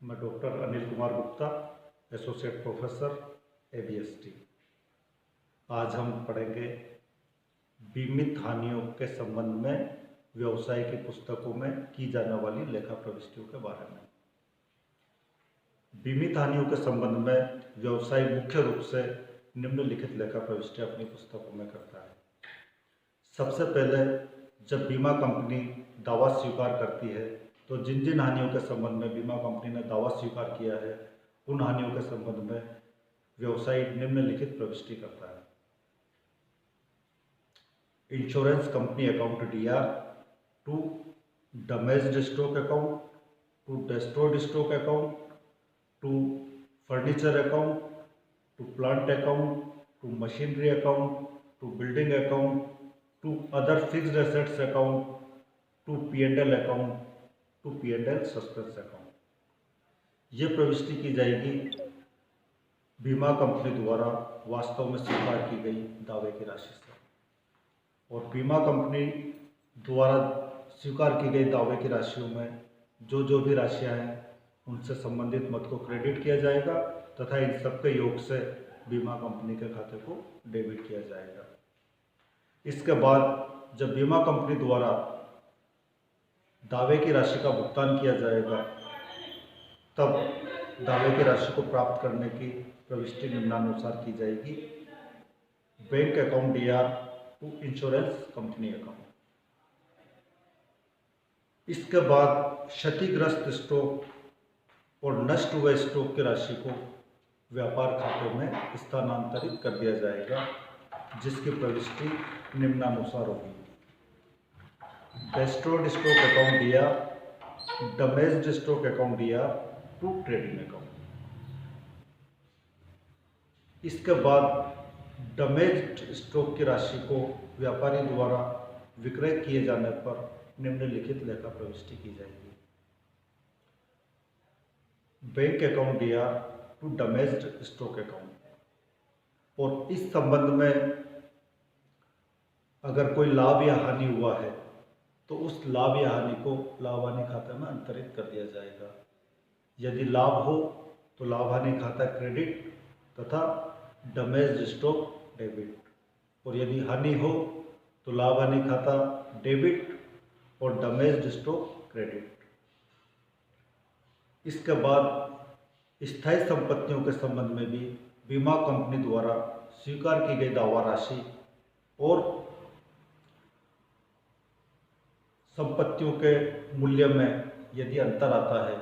मैं doctor Anil Kumar Gupta, associate professor ABST। आज हम पढ़ेंगे बीमित हानियों के संबंध में व्यवसाय की पुस्तकों में की जाने वाली लेखा प्रविष्टियों के बारे में। बीमित हानियों के संबंध में व्यवसाय मुख्य रूप से निम्नलिखित लेखा प्रविष्टियां अपनी पुस्तकों में करता है। सबसे पहले, जब बीमा कंपनी दावा स्वीकार करती है तो जिन जिन हानियों के संबंध में बीमा कंपनी ने दावा स्वीकार किया है उन हानियों के संबंध में व्यवसाय निम्नलिखित प्रविष्टि करता है। Insurance company account DR to damaged stock account, to destroyed stock account, to furniture account, to plant account, to machinery account, to building account, to other fixed assets account, to P&L account, to P&L suspense account. ये प्रविष्टि की जाएगी बीमा company द्वारा वास्तव में स्वीकार की गई दावे की राशि से, और बीमा कंपनी द्वारा स्वीकार की गई दावे की राशियों में जो भी राशियां हैं उनसे संबंधित मद को क्रेडिट किया जाएगा तथा इन सबके योग से बीमा कंपनी के खाते को डेबिट किया जाएगा। इसके बाद जब बीमा कंपनी द्वारा दावे की राशि का भुगतान किया जाएगा तब दावे की राशि को प्राप्त करने की प्रविष्टि निम्नानुसार की जाएगी। Bank account DR to insurance company account. इसके बाद क्षतिग्रस्त स्टॉक और नष्ट हुए स्टॉक की राशि को व्यापार खाते में स्थानांतरित कर दिया जाएगा, जिसकी प्रविष्टि निम्नानुसार होगी। Destroyed stock account DR, damaged stock account DR to trading account. इसके बाद डैमेज्ड स्टॉक की राशि को व्यापारी द्वारा विक्रय किए जाने पर निम्नलिखित लेखा प्रविष्टि की जाएगी। Bank account DR to damaged stock account, और इस संबंध में अगर कोई लाभ या हानि हुआ है तो उस लाभ या हानि को लाभ हानि खाते में अंतरित कर दिया जाएगा। यदि लाभ हो तो लाभ हानि खाता क्रेडिट तथा डैमेज्ड स्टॉक डेबिट, और यदि हानि हो तो लाभ हानि खाता डेबिट और डैमेज्ड स्टॉक क्रेडिट। इसके बाद स्थायी संपत्तियों के संबंध में भी बीमा कंपनी द्वारा स्वीकार की गई दावा राशि और संपत्तियों के मूल्य में यदि अंतर आता है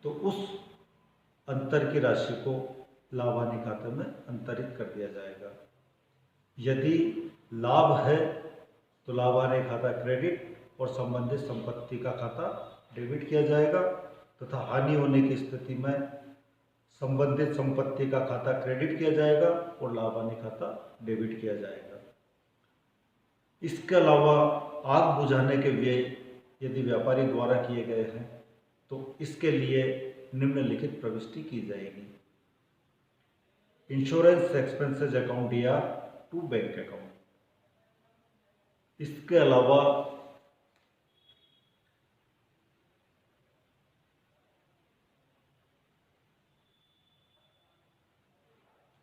तो उस अंतर की राशि को लाभ हानि खाते में अंतरित कर दिया जाएगा। यदि लाभ है तो लाभ हानि खाता क्रेडिट और संबंधित संपत्ति का खाता डेबिट किया जाएगा, तथा हानि होने की स्थिति में संबंधित संपत्ति का खाता क्रेडिट किया जाएगा और लाभ हानि खाता डेबिट किया जाएगा। इसके अलावा आग बुझाने के व्यय यदि व्यापारी द्वारा किए गए हैं तो इसके लिए निम्नलिखित प्रविष्टि की जाएगी। Insurance expenses account DR to bank account. इसके अलावा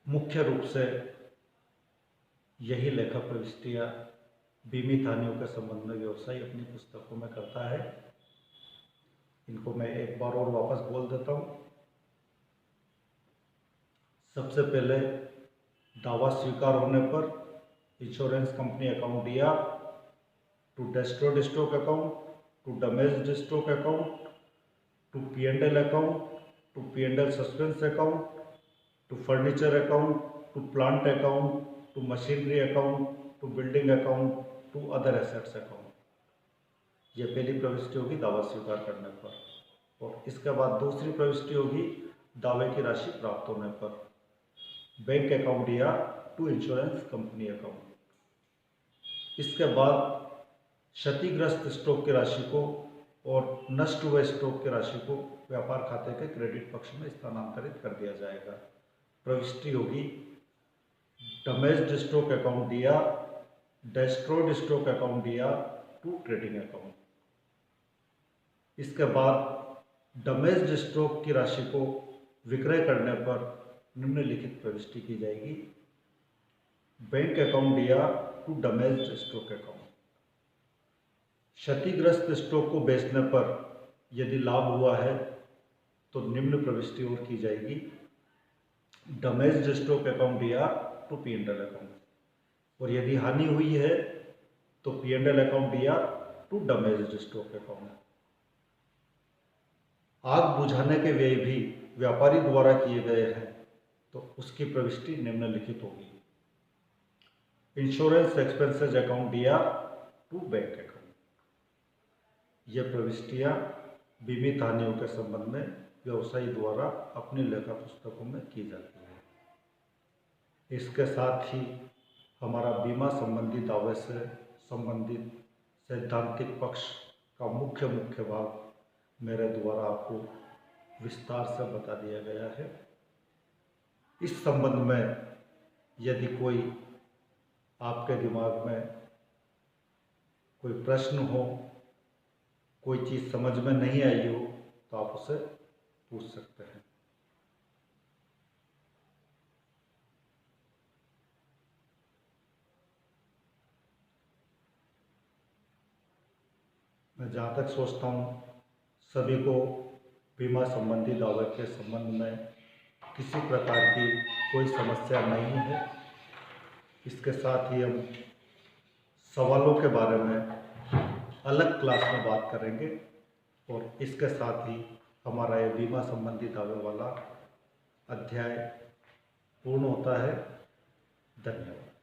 मुख्य रूप से यही लेखा प्रविष्टियां बीमित हानियों के संबंध में व्यवसाय अपनी पुस्तकों में करता है। इनको मैं एक बार और वापस बोल देता हूँ। सबसे पहले, दावा स्वीकार होने पर insurance company account DR to destroyed stock account, to damaged stock account, to P&L account, to P&L suspense account, to furniture account, to plant account, to machinery account, to building account, to other assets account. यह पहली प्रविष्टि होगी दावा स्वीकार करने पर, और इसके बाद दूसरी प्रविष्टि होगी दावे की राशि प्राप्त होने पर। Bank account DR to insurance company account. इसके बाद क्षतिग्रस्त स्टॉक की राशि को और नष्ट हुए स्टॉक की राशि को व्यापार खाते के क्रेडिट पक्ष में स्थानांतरित कर दिया जाएगा। प्रविष्टि होगी damaged stock account DR, destroyed stock account DR to trading account. इसके बाद डैमेज्ड स्टॉक की राशि को विक्रय करने पर निम्नलिखित प्रविष्टि की जाएगी। बैंक अकाउंट दिया टू डैमेज्ड स्टॉक अकाउंट। क्षतिग्रस्त स्टॉक को बेचने पर यदि लाभ हुआ है तो निम्न प्रविष्टि और की जाएगी। डैमेज्ड स्टॉक अकाउंट दिया टू P&L अकाउंट। और यदि हानि हुई है तो P&L अकाउंट दिया टू डैमेज्ड स्टॉक अकाउंट। आग बुझाने के व्यय भी व्यापारी द्वारा किए गए हैं तो उसकी प्रविष्टि निम्नलिखित होगी। इंश्योरेंस एक्सपेंसेस अकाउंट दिया टू बैंक अकाउंट। ये प्रविष्टियां बीमित हानियों के संबंध में व्यवसायी द्वारा अपनी लेखा पुस्तकों में की जाती है। इसके साथ ही हमारा बीमा संबंधी दावे से संबंधित सैद्धांतिक पक्ष का मुख्य भाग मेरे द्वारा आपको विस्तार से बता दिया गया है। इस संबंध में यदि कोई आपके दिमाग में कोई प्रश्न हो, कोई चीज़ समझ में नहीं आई हो तो आप उसे पूछ सकते हैं। मैं जहाँ तक सोचता हूँ सभी को बीमा संबंधी दावे के संबंध में किसी प्रकार की कोई समस्या नहीं है। इसके साथ ही हम सवालों के बारे में अलग क्लास में बात करेंगे और इसके साथ ही हमारा ये बीमा संबंधी दावे वाला अध्याय पूर्ण होता है। धन्यवाद।